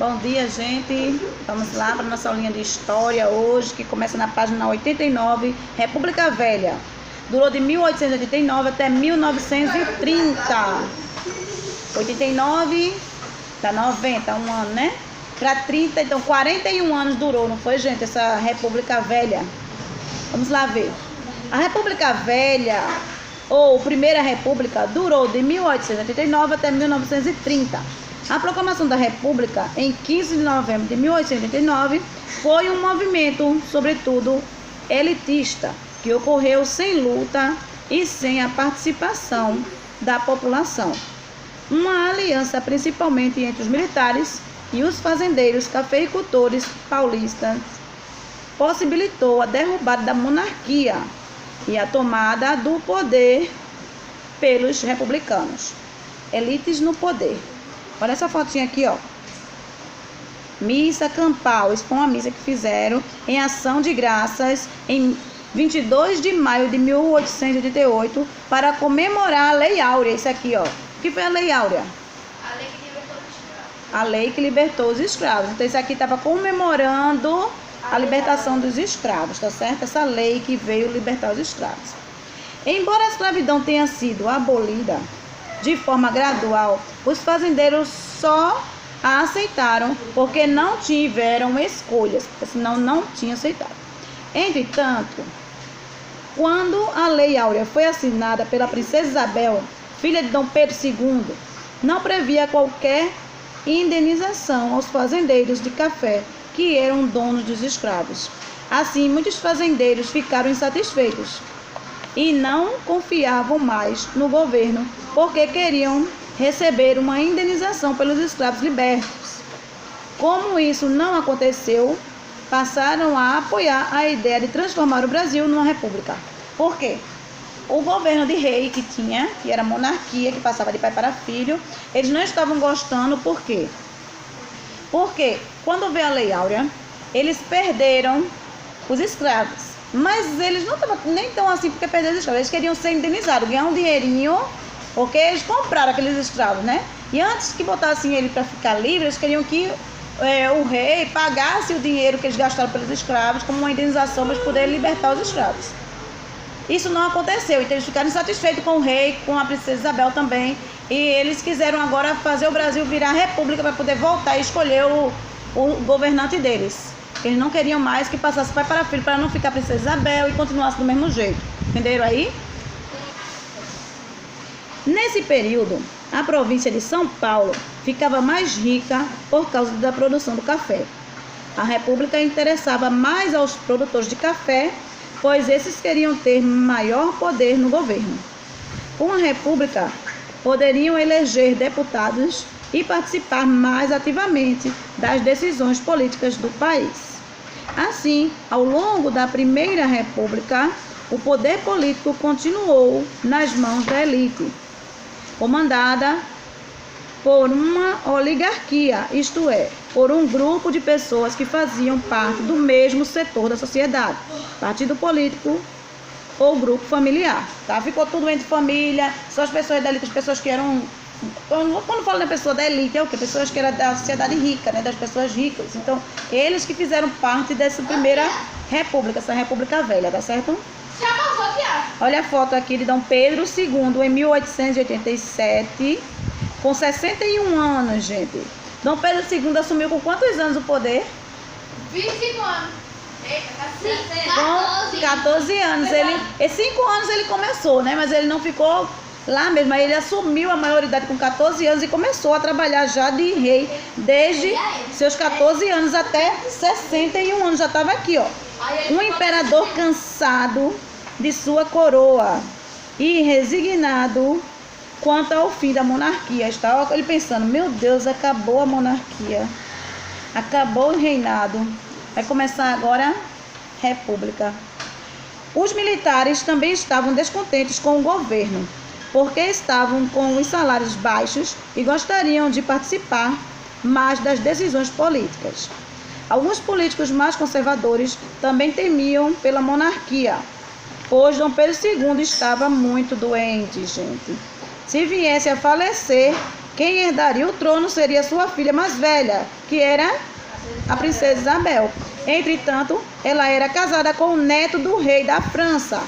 Bom dia, gente. Vamos lá para a nossa aulinha de história hoje, que começa na página 89, República Velha. Durou de 1889 até 1930. 89 dá 90, um ano, né? Para 30, então 41 anos durou, não foi, gente, essa República Velha? Vamos lá ver. A República Velha, ou Primeira República, durou de 1889 até 1930. A proclamação da República, em 15 de novembro de 1889, foi um movimento, sobretudo, elitista, que ocorreu sem luta e sem a participação da população. Uma aliança principalmente entre os militares e os fazendeiros cafeicultores paulistas possibilitou a derrubada da monarquia e a tomada do poder pelos republicanos. Elites no poder. Olha essa fotinha aqui, ó. Missa campal. Isso foi uma missa que fizeram em ação de graças em 22 de maio de 1888 para comemorar a Lei Áurea. Isso aqui, ó. O que foi a Lei Áurea? A lei que libertou os escravos. A lei que libertou os escravos. Então, isso aqui estava comemorando a libertação dos escravos, tá certo? Essa lei que veio libertar os escravos. Embora a escravidão tenha sido abolida de forma gradual, os fazendeiros só a aceitaram porque não tiveram escolhas, porque senão não tinham aceitado. Entretanto, quando a Lei Áurea foi assinada pela princesa Isabel, filha de Dom Pedro II, não previa qualquer indenização aos fazendeiros de café que eram donos dos escravos. Assim, muitos fazendeiros ficaram insatisfeitos e não confiavam mais no governo, porque queriam receber uma indenização pelos escravos libertos. Como isso não aconteceu, passaram a apoiar a ideia de transformar o Brasil numa república. Por quê? O governo de rei que tinha, que era monarquia, que passava de pai para filho, eles não estavam gostando. Por quê? Porque quando veio a Lei Áurea, eles perderam os escravos. Mas eles não estavam nem tão assim porque perderam os escravos. Eles queriam ser indenizados, ganhar um dinheirinho, porque eles compraram aqueles escravos, né? E antes que botassem ele para ficar livre, eles queriam que o rei pagasse o dinheiro que eles gastaram pelos escravos como uma indenização para poder libertar os escravos. Isso não aconteceu, então eles ficaram insatisfeitos com o rei, com a princesa Isabel também. E eles quiseram agora fazer o Brasil virar república para poder voltar e escolher o governante deles. Eles não queriam mais que passasse pai para filho, para não ficar a princesa Isabel e continuasse do mesmo jeito. Entenderam aí? Nesse período, a província de São Paulo ficava mais rica por causa da produção do café. A república interessava mais aos produtores de café, pois esses queriam ter maior poder no governo. Com a república, poderiam eleger deputados e participar mais ativamente das decisões políticas do país. Assim, ao longo da Primeira República, o poder político continuou nas mãos da elite, comandada por uma oligarquia, isto é, por um grupo de pessoas que faziam parte do mesmo setor da sociedade, partido político ou grupo familiar, tá? Ficou tudo entre família, só as pessoas da elite, as pessoas que eram... Quando falo da pessoa da elite, é o quê? Pessoas que eram da sociedade rica, né? Das pessoas ricas. Então, eles que fizeram parte dessa Primeira República, essa República Velha, tá certo? Já passou, Tiago? Olha a foto aqui de Dom Pedro II, em 1887, com 61 anos, gente. Dom Pedro II assumiu com quantos anos o poder? 25 anos. Com 14 anos. Ele, 5 anos ele começou, né? Mas ele não ficou lá mesmo. Aí ele assumiu a maioridade com 14 anos e começou a trabalhar já de rei desde seus 14 anos até 61 anos. Já estava aqui, ó. Um imperador cansado de sua coroa e resignado quanto ao fim da monarquia. Estava ele pensando: meu Deus, acabou a monarquia, acabou o reinado, vai começar agora a república. Os militares também estavam descontentes com o governo, porque estavam com os salários baixos e gostariam de participar mais das decisões políticas. Alguns políticos mais conservadores também temiam pela monarquia, pois Dom Pedro II estava muito doente, gente. Se viesse a falecer, Quem herdaria o trono seria sua filha mais velha, que era a princesa Isabel. Entretanto, ela era casada com o neto do rei da França,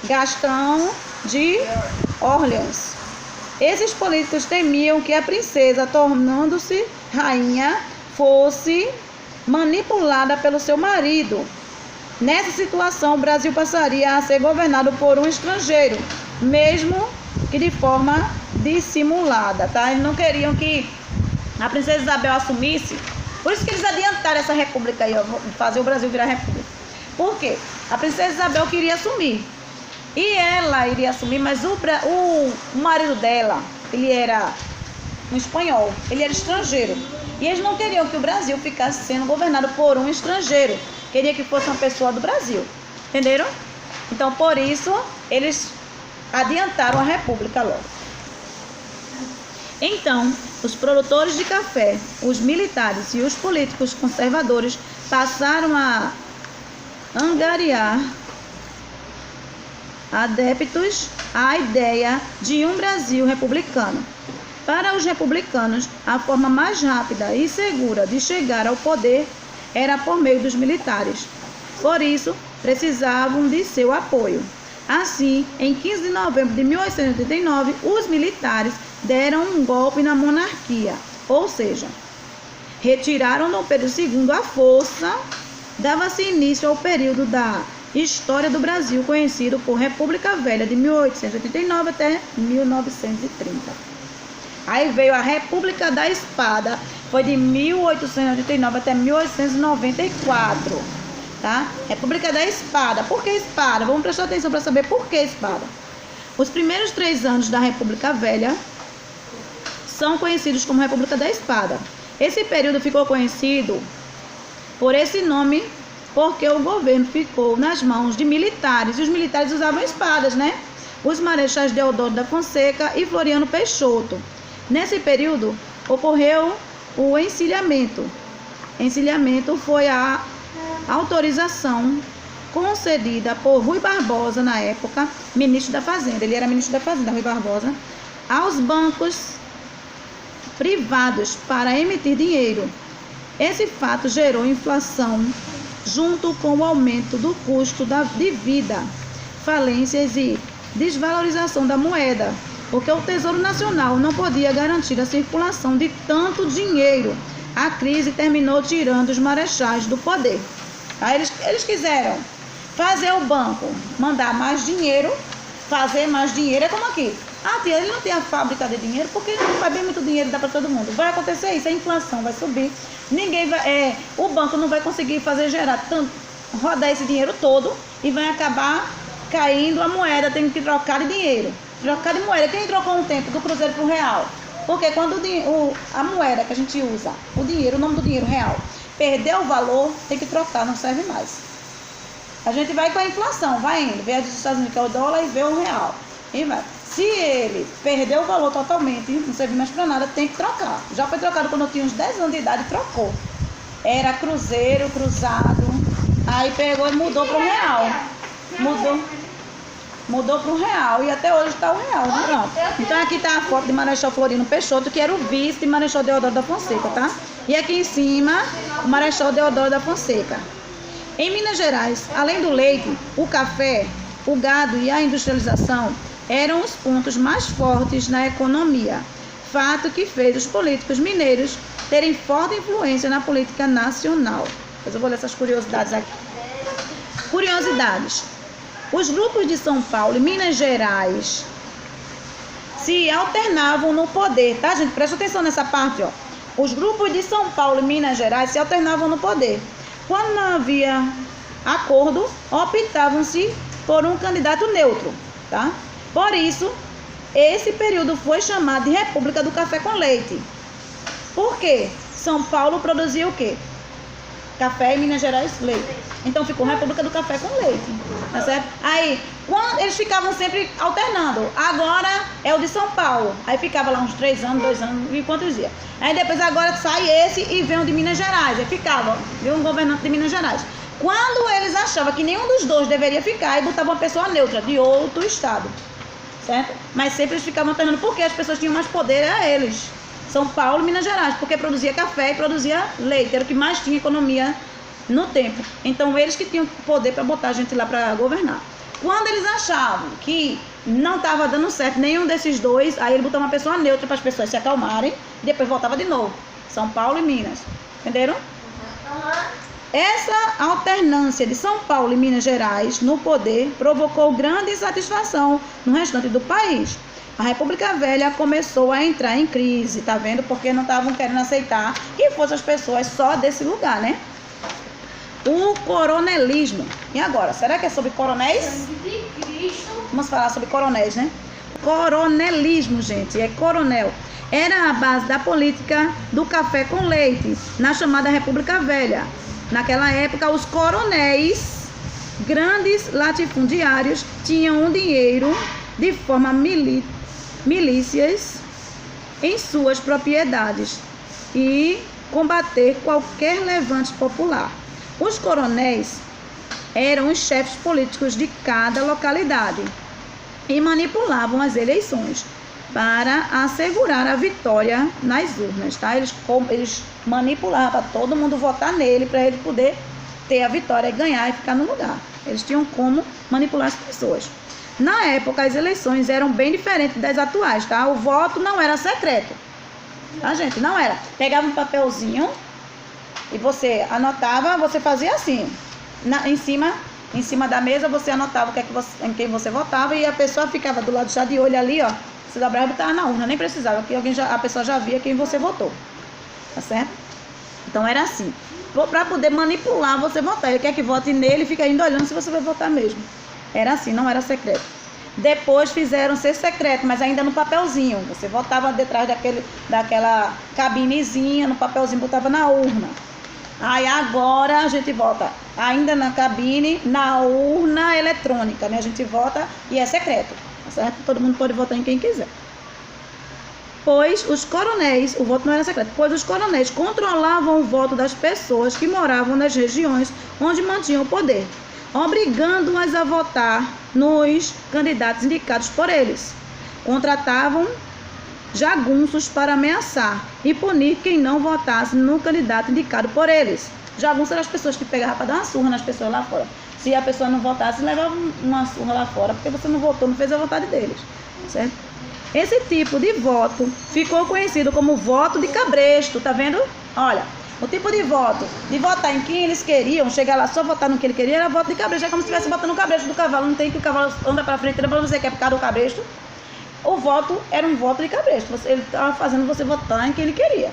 Gastão de Orleans. Esses políticos temiam que a princesa, tornando-se rainha, fosse manipulada pelo seu marido. Nessa situação, o Brasil passaria a ser governado por um estrangeiro, mesmo que de forma dissimulada, tá? Eles não queriam que a princesa Isabel assumisse. Por isso que eles adiantaram essa república aí, ó, fazer o Brasil virar república. Por quê? A princesa Isabel queria assumir. E ela iria assumir, mas o marido dela, ele era um espanhol, ele era estrangeiro. E eles não queriam que o Brasil ficasse sendo governado por um estrangeiro. Queria que fosse uma pessoa do Brasil. Entenderam? Então, por isso, eles adiantaram a república logo. Então, os produtores de café, os militares e os políticos conservadores passaram a angariar adeptos à ideia de um Brasil republicano. Para os republicanos, a forma mais rápida e segura de chegar ao poder era por meio dos militares. Por isso, precisavam de seu apoio. Assim, em 15 de novembro de 1889, os militares deram um golpe na monarquia, ou seja, retiraram Dom Pedro II à força. Dava-se início ao período da história do Brasil, conhecido por República Velha, de 1889 até 1930. Aí veio a República da Espada, foi de 1889 até 1894, tá? República da Espada. Por que espada? Vamos prestar atenção para saber por que espada. Os primeiros 3 anos da República Velha são conhecidos como República da Espada. Esse período ficou conhecido por esse nome porque o governo ficou nas mãos de militares, e os militares usavam espadas, né? Os marechais Deodoro da Fonseca e Floriano Peixoto. Nesse período, ocorreu o encilhamento. Encilhamento foi a autorização concedida por Rui Barbosa, na época, ministro da Fazenda. Ele era ministro da Fazenda, Rui Barbosa, aos bancos privados para emitir dinheiro. Esse fato gerou inflação, junto com o aumento do custo de vida, falências e desvalorização da moeda, porque o Tesouro Nacional não podia garantir a circulação de tanto dinheiro. A crise terminou tirando os marechais do poder. Aí eles quiseram fazer o banco mandar mais dinheiro, fazer mais dinheiro. É como aqui. Ele não tem a fábrica de dinheiro porque não faz bem muito dinheiro, dá para todo mundo. Vai acontecer isso, a inflação vai subir. O banco não vai conseguir gerar tanto, rodar esse dinheiro todo, e vai acabar caindo a moeda, tem que trocar de dinheiro. Trocar de moeda. Quem trocou um tempo do cruzeiro para o real? Porque quando a moeda que a gente usa, o dinheiro, o nome do dinheiro real, perdeu o valor, tem que trocar, não serve mais. A gente vai com a inflação, vai indo, vê a dos Estados Unidos, que é o dólar, e vê o real. E vai. Se ele perdeu o valor totalmente, não serve mais para nada, tem que trocar. Já foi trocado quando eu tinha uns 10 anos de idade, trocou. Era cruzeiro, cruzado, aí pegou e mudou para o real. Mudou para o real, e até hoje está o real, né? Pronto. Então aqui está a foto de Marechal Floriano Peixoto, que era o vice de Marechal Deodoro da Fonseca, tá? E aqui em cima, o Marechal Deodoro da Fonseca. Em Minas Gerais, além do leite, o café, o gado e a industrialização eram os pontos mais fortes na economia, fato que fez os políticos mineiros terem forte influência na política nacional. Mas eu vou ler essas curiosidades aqui. Curiosidades. Os grupos de São Paulo e Minas Gerais se alternavam no poder, tá, gente? Presta atenção nessa parte, ó. Os grupos de São Paulo e Minas Gerais se alternavam no poder. Quando não havia acordo, optavam-se por um candidato neutro, tá? Por isso, esse período foi chamado de República do Café com Leite. Por quê? São Paulo produzia o quê? Café, e Minas Gerais, leite. Então ficou República do Café com Leite, tá certo? Aí, quando eles ficavam sempre alternando, agora é o de São Paulo. Aí ficava lá uns 3 anos, 2 anos, e quantos dias. Aí depois agora sai esse e vem o de Minas Gerais. Aí ficava, viu, um governante de Minas Gerais. Quando eles achavam que nenhum dos dois deveria ficar, aí botavam uma pessoa neutra, de outro estado. certo? Mas sempre eles ficavam alternando, porque as pessoas tinham mais poder a eles. São Paulo e Minas Gerais, porque produzia café e produzia leite, era o que mais tinha economia no tempo. Então eles que tinham poder para botar a gente lá para governar. Quando eles achavam que não estava dando certo nenhum desses dois, aí ele botou uma pessoa neutra para as pessoas se acalmarem e depois voltava de novo. São Paulo e Minas. Entenderam? Essa alternância de São Paulo e Minas Gerais no poder provocou grande insatisfação no restante do país. A República Velha começou a entrar em crise, tá vendo? Porque não estavam querendo aceitar que fossem as pessoas só desse lugar, né? O coronelismo. E agora, será que é sobre coronéis? Sangue de Cristo. Vamos falar sobre coronéis, né? Coronelismo, gente, é coronel. Era a base da política do café com leite, na chamada República Velha. Naquela época, os coronéis, grandes latifundiários, tinham um dinheiro de forma milícias em suas propriedades e combater qualquer levante popular. Os coronéis eram os chefes políticos de cada localidade e manipulavam as eleições para assegurar a vitória nas urnas, tá? Eles manipulavam para todo mundo votar nele, para ele poder ter a vitória e ganhar e ficar no lugar. Eles tinham como manipular as pessoas. Na época, as eleições eram bem diferentes das atuais, tá? O voto não era secreto, tá, gente? Não era. Pegava um papelzinho e você anotava, você fazia assim, em cima da mesa você anotava em quem você votava e a pessoa ficava do lado já de olho ali, ó. Você dobrava e estava na urna, nem precisava, que a pessoa já via quem você votou, tá certo? Então era assim, para poder manipular você votar. Ele quer que vote nele e fica indo olhando se você vai votar mesmo. Era assim, não era secreto. Depois fizeram ser secreto, mas ainda no papelzinho. Você votava detrás daquela cabinezinha, no papelzinho, botava na urna. Aí agora a gente vota ainda na cabine, na urna eletrônica, né? A gente vota e é secreto, tá certo? Todo mundo pode votar em quem quiser. Pois os coronéis, o voto não era secreto, pois os coronéis controlavam o voto das pessoas que moravam nas regiões onde mantinham o poder, obrigando-as a votar nos candidatos indicados por eles. Contratavam jagunços para ameaçar e punir quem não votasse no candidato indicado por eles. Jagunços eram as pessoas que pegavam para dar uma surra nas pessoas lá fora. Se a pessoa não votasse, levava uma surra lá fora, porque você não votou, não fez a vontade deles, certo? Esse tipo de voto ficou conhecido como voto de cabresto, tá vendo? Olha, o tipo de voto, de votar em quem eles queriam, chegar lá só votar no que ele queria, era voto de cabresto. É como se estivesse botando no cabresto do cavalo. Não tem que o cavalo anda para frente, para você que é por causa do cabresto. O voto era um voto de cabresto. Ele estava fazendo você votar em quem ele queria.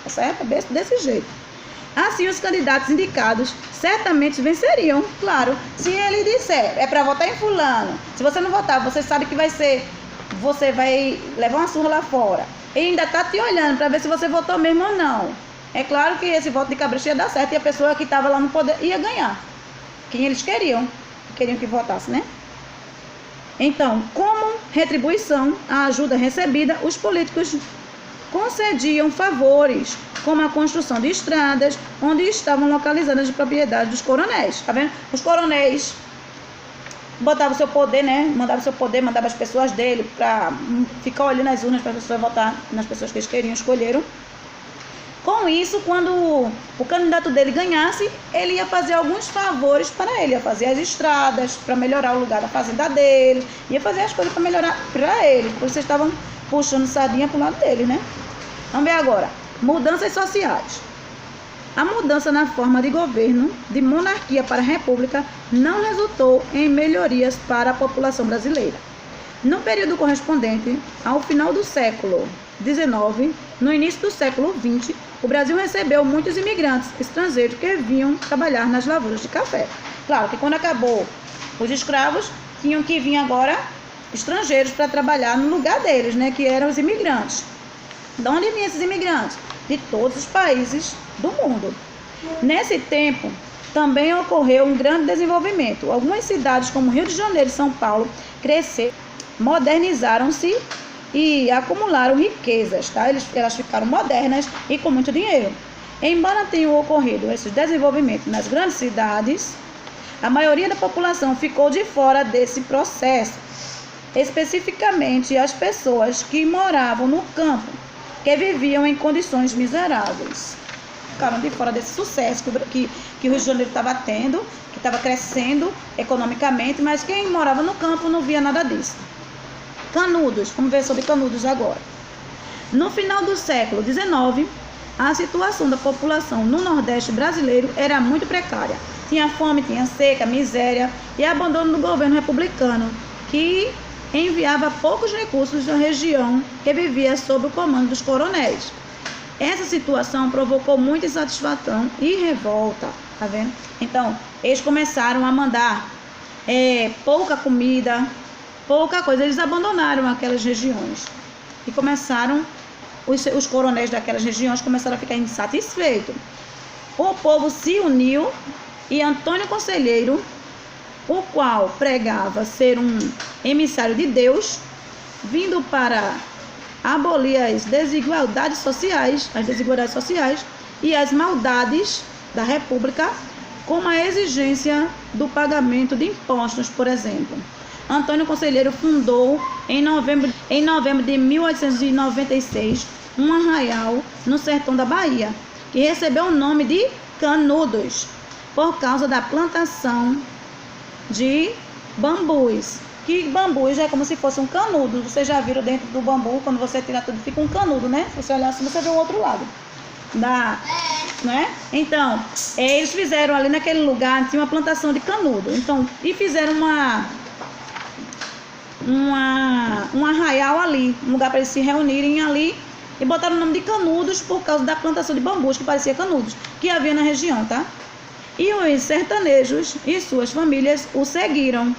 Tá certo? Desse jeito. Assim, os candidatos indicados certamente venceriam. Claro, se ele disser, é para votar em fulano. Se você não votar, você sabe que você vai levar uma surra lá fora. E ainda está te olhando para ver se você votou mesmo ou não. É claro que esse voto de cabresto ia dar certo e a pessoa que estava lá no poder ia ganhar. Quem eles queriam que votasse, né? Então, como retribuição à ajuda recebida, os políticos concediam favores, como a construção de estradas, onde estavam localizadas as propriedades dos coronéis. Tá vendo? Os coronéis botavam o seu poder, né? Mandava as pessoas dele para ficar olhando as urnas para as pessoas votar nas pessoas que eles queriam, escolheram. Com isso, quando o candidato dele ganhasse, ele ia fazer alguns favores para ele. Ia fazer as estradas para melhorar o lugar da fazenda dele. Ia fazer as coisas para melhorar para ele. Por isso vocês estavam puxando sardinha para o lado dele, né? Vamos ver agora. Mudanças sociais. A mudança na forma de governo, de monarquia para república, não resultou em melhorias para a população brasileira. No período correspondente ao final do século XIX, no início do século XX, o Brasil recebeu muitos imigrantes estrangeiros que vinham trabalhar nas lavouras de café. Claro que quando acabou os escravos, tinham que vir agora estrangeiros para trabalhar no lugar deles, né, que eram os imigrantes. De onde vinham esses imigrantes? De todos os países do mundo. Nesse tempo, também ocorreu um grande desenvolvimento. Algumas cidades, como Rio de Janeiro e São Paulo, cresceram, modernizaram-se e acumularam riquezas, tá? Elas ficaram modernas e com muito dinheiro. Embora tenham ocorrido esse desenvolvimento nas grandes cidades, a maioria da população ficou de fora desse processo. especificamente as pessoas que moravam no campo, que viviam em condições miseráveis. Ficaram de fora desse sucesso que o Rio de Janeiro estava tendo, que estava crescendo economicamente, mas quem morava no campo não via nada disso. Canudos, vamos ver sobre Canudos agora. No final do século XIX, a situação da população no Nordeste brasileiro era muito precária. Tinha fome, tinha seca, miséria e abandono do governo republicano, que enviava poucos recursos à região que vivia sob o comando dos coronéis. Essa situação provocou muita insatisfação e revolta, tá vendo? Então, eles começaram a mandar pouca comida, pouca coisa. Eles abandonaram aquelas regiões e começaram, os coronéis daquelas regiões começaram a ficar insatisfeitos. O povo se uniu e Antônio Conselheiro, o qual pregava ser um emissário de Deus, vindo para abolir as desigualdades sociais e as maldades da República, como a exigência do pagamento de impostos, por exemplo. Antônio Conselheiro fundou, em novembro de 1896, um arraial no sertão da Bahia, que recebeu o nome de Canudos, por causa da plantação de bambus. Que bambus é como se fosse um canudo. Vocês já viram dentro do bambu, quando você tira tudo, fica um canudo, né? Se você olhar assim, você vê o outro lado. Né? Então, eles fizeram ali naquele lugar, tinha uma plantação de canudo. Então, e fizeram um arraial ali, um lugar para eles se reunirem ali, e botaram o nome de Canudos por causa da plantação de bambus, que parecia canudos, que havia na região, tá? E os sertanejos e suas famílias o seguiram,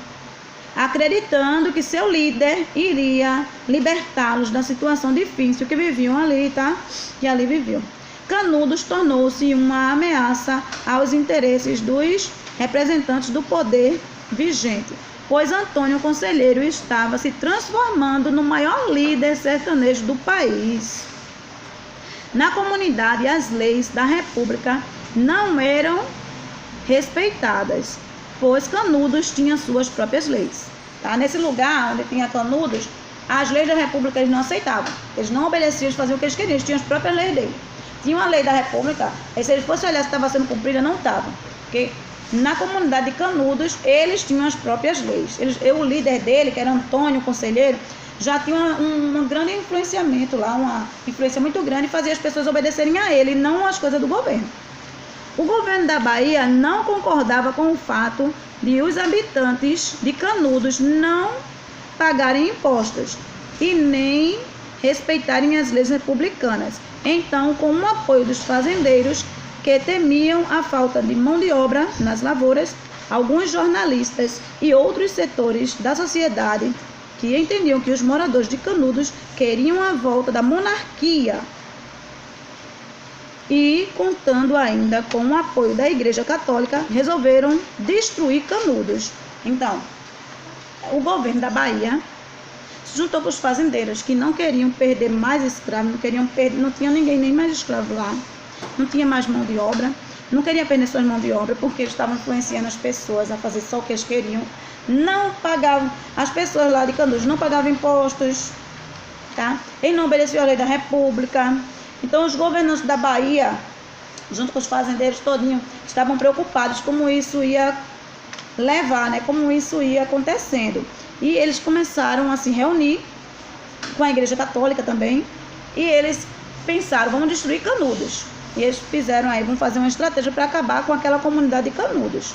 acreditando que seu líder iria libertá-los da situação difícil que viviam ali, tá? E ali viviam. Canudos tornou-se uma ameaça aos interesses dos representantes do poder vigente, pois Antônio Conselheiro estava se transformando no maior líder sertanejo do país. Na comunidade, as leis da República não eram respeitadas, pois Canudos tinha suas próprias leis. Tá? Nesse lugar onde tinha Canudos, as leis da República eles não aceitavam. Eles não obedeciam, eles faziam o que eles queriam, eles tinham as próprias leis dele. Tinha uma lei da República, e se eles fossem olhar se estava sendo cumprida, não estava. Porque na comunidade de Canudos, eles tinham as próprias leis. O líder dele, que era Antônio Conselheiro, já tinha um grande influenciamento lá, uma influência muito grande, e fazia as pessoas obedecerem a ele, não às coisas do governo. O governo da Bahia não concordava com o fato de os habitantes de Canudos não pagarem impostos e nem respeitarem as leis republicanas. Então, com o apoio dos fazendeiros que temiam a falta de mão de obra nas lavouras, alguns jornalistas e outros setores da sociedade que entendiam que os moradores de Canudos queriam a volta da monarquia e, contando ainda com o apoio da Igreja Católica, resolveram destruir Canudos. Então, o governo da Bahia se juntou com os fazendeiros que não queriam perder mais escravos, não tinha ninguém nem mais escravo lá, não tinha mais mão de obra, não queria perder suas mãos de obra porque eles estavam influenciando as pessoas a fazer só o que eles queriam. Não pagavam, as pessoas lá de Canudos não pagavam impostos, tá? Eles não obedeciam a lei da República. Então os governantes da Bahia, junto com os fazendeiros todinho, estavam preocupados como isso ia levar, né? Como isso ia acontecendo. E eles começaram a se reunir com a Igreja Católica também, e eles pensaram, vamos destruir Canudos. E eles fizeram aí, vamos fazer uma estratégia para acabar com aquela comunidade de Canudos.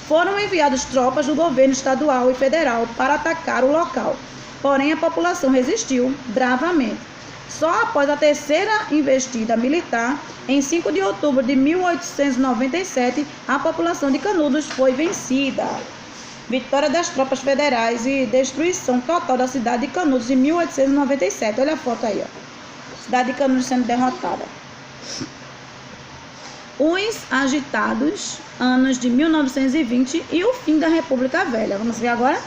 Foram enviadas tropas do governo estadual e federal para atacar o local. Porém, a população resistiu bravamente. Só após a terceira investida militar, em 5 de outubro de 1897, a população de Canudos foi vencida. Vitória das tropas federais e destruição total da cidade de Canudos em 1897. Olha a foto aí, ó. Cidade de Canudos sendo derrotada. Os agitados anos de 1920 e o fim da República Velha. Vamos ver agora?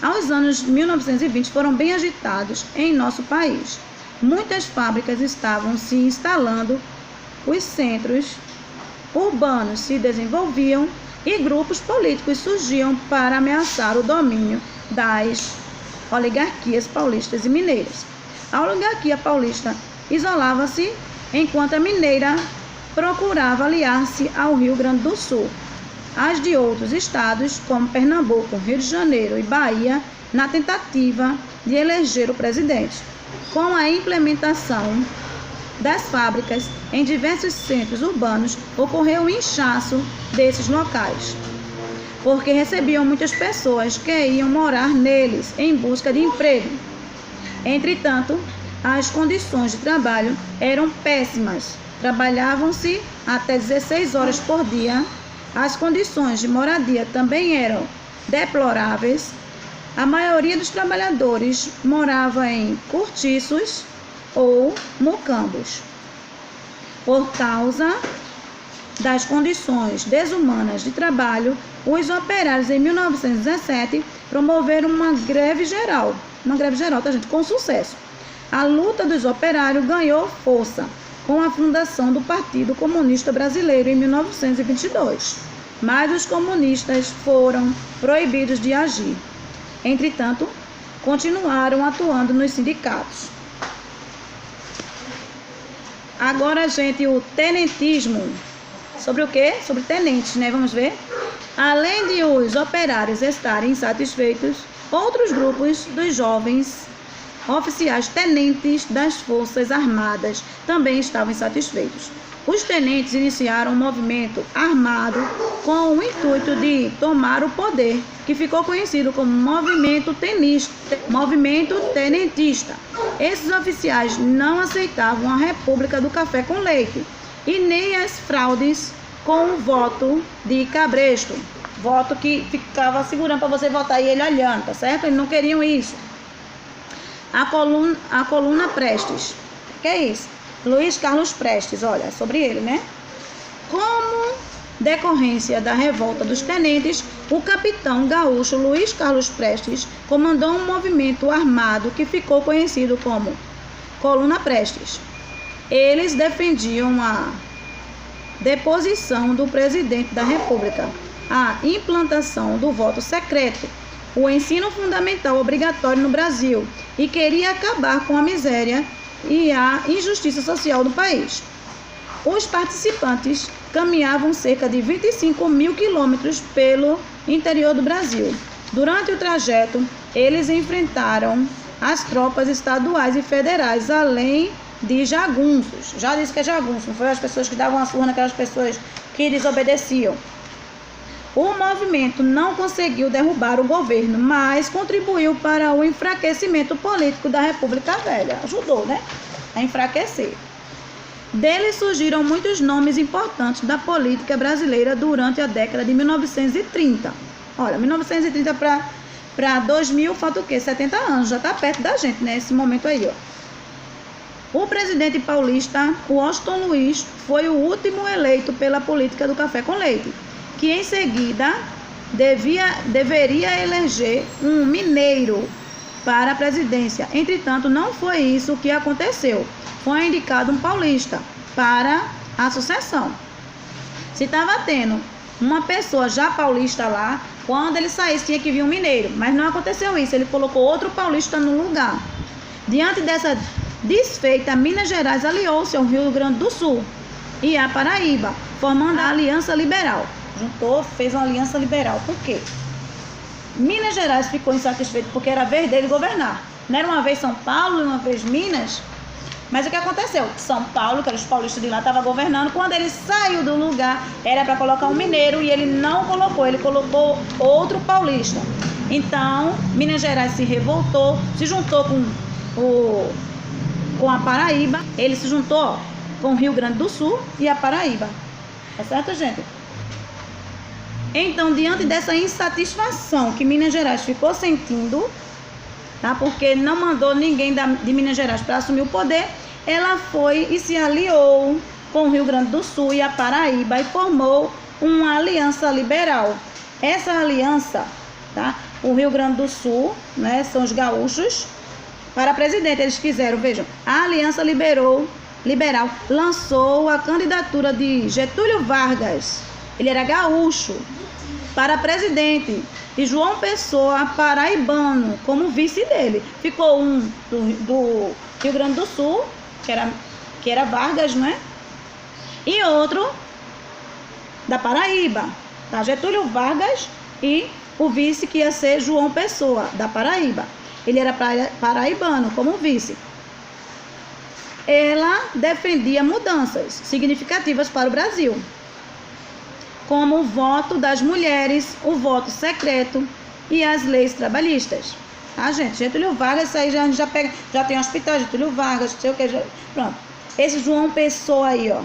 Aos anos 1920 foram bem agitados em nosso país. Muitas fábricas estavam se instalando, os centros urbanos se desenvolviam, e grupos políticos surgiam para ameaçar o domínio das oligarquias paulistas e mineiras. A oligarquia paulista isolava-se enquanto a mineira procurava aliar-se ao Rio Grande do Sul, as de outros estados, como Pernambuco, Rio de Janeiro e Bahia, na tentativa de eleger o presidente. Com a implementação das fábricas em diversos centros urbanos, ocorreu um inchaço desses locais, porque recebiam muitas pessoas que iam morar neles em busca de emprego. Entretanto, as condições de trabalho eram péssimas. Trabalhavam-se até 16 horas por dia. As condições de moradia também eram deploráveis. A maioria dos trabalhadores morava em cortiços ou mocambos. Por causa das condições desumanas de trabalho, os operários em 1917 promoveram uma greve geral, tá, gente, com sucesso. A luta dos operários ganhou força com a fundação do Partido Comunista Brasileiro em 1922, mas os comunistas foram proibidos de agir. Entretanto, continuaram atuando nos sindicatos. Agora, gente, o tenentismo. Sobre o quê? Sobre tenentes, né? Vamos ver? Além de os operários estarem insatisfeitos, outros grupos dos jovens oficiais tenentes das Forças Armadas também estavam insatisfeitos. Os tenentes iniciaram um movimento armado com o intuito de tomar o poder, que ficou conhecido como movimento tenentista. Esses oficiais não aceitavam a República do Café com Leite e nem as fraudes com o voto de cabresto, voto que ficava segurando para você votar e ele olhando, tá certo? Eles não queriam isso. A coluna Prestes. O que é isso? Luiz Carlos Prestes, olha, sobre ele, né? Como decorrência da revolta dos tenentes, o capitão gaúcho Luiz Carlos Prestes comandou um movimento armado que ficou conhecido como Coluna Prestes. Eles defendiam a deposição do presidente da República, a implantação do voto secreto, o ensino fundamental obrigatório no Brasil e queria acabar com a miséria e a injustiça social do país. Os participantes caminhavam cerca de 25 mil quilômetros pelo interior do Brasil. Durante o trajeto, eles enfrentaram as tropas estaduais e federais, além de jagunços. Já disse que é jagunço, não foi as pessoas que davam a surra naquelas pessoas que desobedeciam. O movimento não conseguiu derrubar o governo, mas contribuiu para o enfraquecimento político da República Velha. Ajudou, né? A enfraquecer. Deles surgiram muitos nomes importantes da política brasileira durante a década de 1930. Olha, 1930 para 2000 falta o quê? 70 anos, já está perto da gente, né? Esse momento aí, ó. O presidente paulista, Washington Luiz, foi o último eleito pela política do café com leite, que em seguida deveria eleger um mineiro para a presidência. Entretanto, não foi isso que aconteceu. Foi indicado um paulista para a sucessão. Se estava tendo uma pessoa já paulista lá, quando ele saísse tinha que vir um mineiro, mas não aconteceu isso. Ele colocou outro paulista no lugar. Diante dessa desfeita, Minas Gerais aliou-se ao Rio Grande do Sul e à Paraíba, formando a Aliança Liberal. Juntou, fez uma aliança liberal. Por quê? Minas Gerais ficou insatisfeito porque era a vez dele governar. Não era uma vez São Paulo e uma vez Minas? Mas o que aconteceu? São Paulo, que eram os paulistas de lá, estava governando. Quando ele saiu do lugar, era para colocar um mineiro e ele não colocou. Ele colocou outro paulista. Então, Minas Gerais se revoltou, se juntou com a Paraíba. Ele se juntou com o Rio Grande do Sul e a Paraíba. Tá certo, gente? Então, diante dessa insatisfação que Minas Gerais ficou sentindo, tá? Porque não mandou ninguém de Minas Gerais para assumir o poder, ela foi e se aliou com o Rio Grande do Sul e a Paraíba e formou uma aliança liberal. Essa aliança, tá? O Rio Grande do Sul, né, são os gaúchos, para presidente eles quiseram, vejam, a aliança liberal lançou a candidatura de Getúlio Vargas ele era gaúcho, para presidente. E João Pessoa, paraibano, como vice dele. Ficou um do Rio Grande do Sul, que era Vargas, não é? E outro da Paraíba, tá? Getúlio Vargas, e o vice que ia ser João Pessoa, da Paraíba. Ele era paraibano, como vice. Ela defendia mudanças significativas para o Brasil, como o voto das mulheres, o voto secreto e as leis trabalhistas. Tá, gente? Getúlio Vargas, isso aí já tem hospital, Getúlio Vargas, não sei o que. Pronto. Esse João Pessoa aí, ó,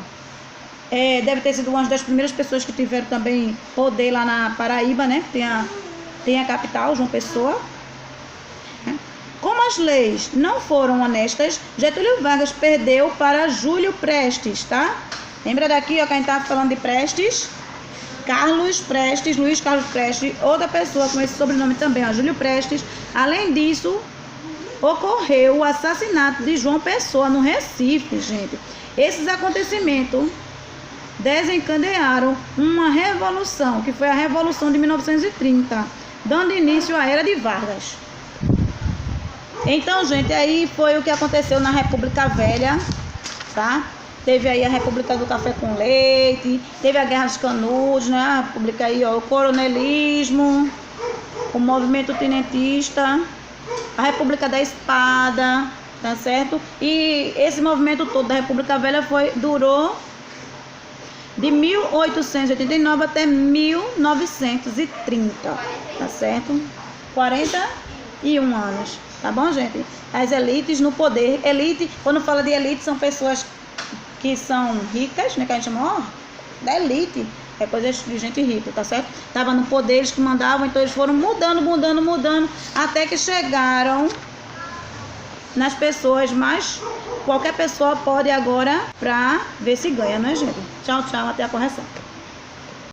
deve ter sido uma das primeiras pessoas que tiveram também poder lá na Paraíba, né? Tem a capital, João Pessoa. Como as leis não foram honestas, Getúlio Vargas perdeu para Júlio Prestes, tá? Lembra daqui, ó, que a gente estava falando de Prestes? Carlos Prestes, Luiz Carlos Prestes, outra pessoa com esse sobrenome também, ó, Júlio Prestes. Além disso, ocorreu o assassinato de João Pessoa no Recife, gente. Esses acontecimentos desencadearam uma revolução, que foi a Revolução de 1930, dando início à Era de Vargas. Então, gente, aí foi o que aconteceu na República Velha, tá? Teve aí a República do Café com Leite, teve a Guerra dos Canudos, né? A República aí, ó, o coronelismo, o movimento tenentista, a República da Espada, tá certo? E esse movimento todo da República Velha durou de 1889 até 1930, tá certo? 41 anos. Tá bom, gente? As elites no poder. Elite, quando fala de elite, são pessoas que são ricas, né? Que a gente chama, ó, da elite. É coisa de gente rica, tá certo? Tava no poder, eles que mandavam, então eles foram mudando, até que chegaram nas pessoas, mas qualquer pessoa pode agora pra ver se ganha, né, gente? Tchau, tchau, até a correção.